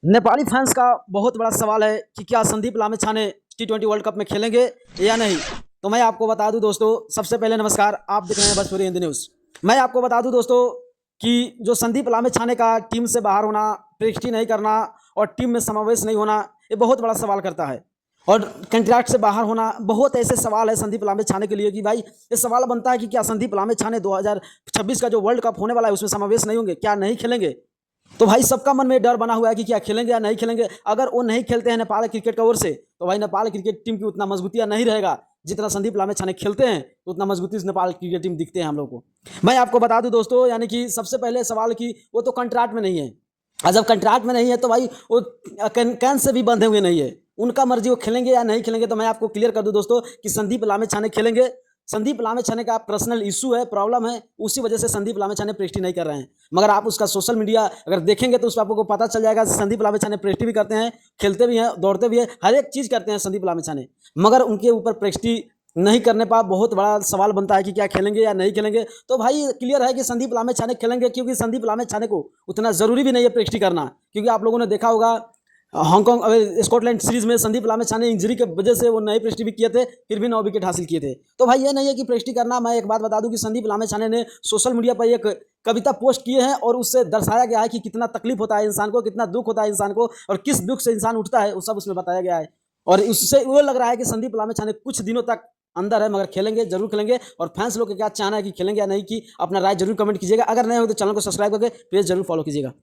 Nepali fans का बहुत बड़ा सवाल है कि क्या संदीप लामेछाने T20 वर्ल्ड कप में खेलेंगे या नहीं। तो मैं आपको बता दूं दोस्तों, सबसे पहले नमस्कार, आप देख रहे हैं भोजपुरी हिंदी न्यूज़। मैं आपको बता दूं दोस्तों कि जो संदीप लामेछाने का टीम से बाहर होना, प्रेस्टी नहीं करना और टीम में समावेश नहीं होना, ये बहुत बड़ा सवाल करता है। और कॉन्ट्रैक्ट से बाहर होना, बहुत ऐसे सवाल है संदीप लामेछाने के लिए कि भाई ये सवाल बनता है कि क्या संदीप लामेछाने 2026 का जो वर्ल्ड कप होने वाला है उसमें समावेश नहीं होंगे, क्या नहीं खेलेंगे। तो भाई सबका मन में डर बना हुआ है कि क्या खेलेंगे या नहीं खेलेंगे। अगर वो नहीं खेलते हैं नेपाल क्रिकेट की ओर से, तो भाई नेपाल क्रिकेट टीम की उतना मजबूतियां नहीं रहेगा। जितना संदीप लामेछाने खेलते हैं तो उतना मजबूती से नेपाल क्रिकेट टीम दिखते हैं हम लोग को। मैं आपको बता दूं दोस्तों, यानी कि सबसे पहले सवाल कि वो तो कंट्रैक्ट में नहीं है, और जब कंट्रैक्ट में नहीं है तो भाई वो कैन से भी बंधे हुए नहीं है, उनका मर्जी वो खेलेंगे या नहीं खेलेंगे। तो मैं आपको क्लियर कर दूं दोस्तों कि संदीप लामेछाने खेलेंगे। संदीप लामेछाने का पर्सनल इशू है, प्रॉब्लम है, उसी वजह से संदीप लामेछाने प्रेस्टी नहीं कर रहे हैं। मगर आप उसका सोशल मीडिया अगर देखेंगे तो उस पर आपको पता चल जाएगा संदीप लामेछाने प्रेस्टी भी करते हैं, खेलते भी हैं, दौड़ते भी हैं, हर एक चीज़ करते हैं संदीप लामेछाने। मगर उनके ऊपर प्रेस्टी नहीं करने पर बहुत बड़ा सवाल बनता है कि क्या खेलेंगे या नहीं खेलेंगे। तो भाई क्लियर है कि संदीप लामेछाने खेलेंगे, क्योंकि संदीप लामेछाने को उतना ज़रूरी भी नहीं है प्रेस्टी करना। क्योंकि आप लोगों ने देखा होगा हांगकांग स्कॉटलैंड सीरीज में संदीप लामेछाने इंजरी के वजह से वो नए प्रेस्टी भी किए थे, फिर भी 9 विकेट हासिल किए थे। तो भाई ये नहीं है कि प्रेस्टी करना। मैं एक बात बता दूं कि संदीप लामेछाने ने सोशल मीडिया पर एक कविता पोस्ट किए हैं और उससे दर्शाया गया है कि कितना तकलीफ होता है इंसान को, कितना दुख होता है इंसान को, और किस दुख से इंसान उठता है, वो सब उसमें बताया गया है। और उससे वो लग रहा है कि संदीप लामेछाने कुछ दिनों तक अंदर है, मगर खेलेंगे, जरूर खेलेंगे। और फैंस लोग का क्या चाहना है कि खेलेंगे या नहीं, कि अपना राय जरूर कमेंट कीजिएगा। अगर नहीं हो तो चैनल को सब्सक्राइब करके पेज जरूर फॉलो कीजिएगा।